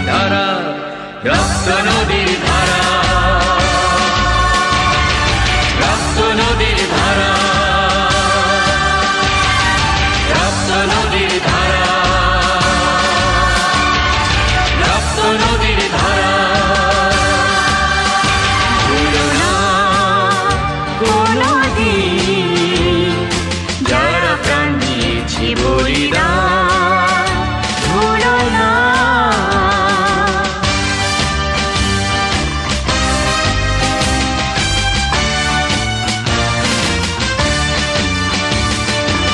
ধারা, রক্ত নদীর ধারা, রক্ত নদীর ধারা, রক্ত নদীর ধারা, রক্ত নদীর ধারা। ভুলো না কোনদিন যারা প্রাণ দিয়েছি বলিদান।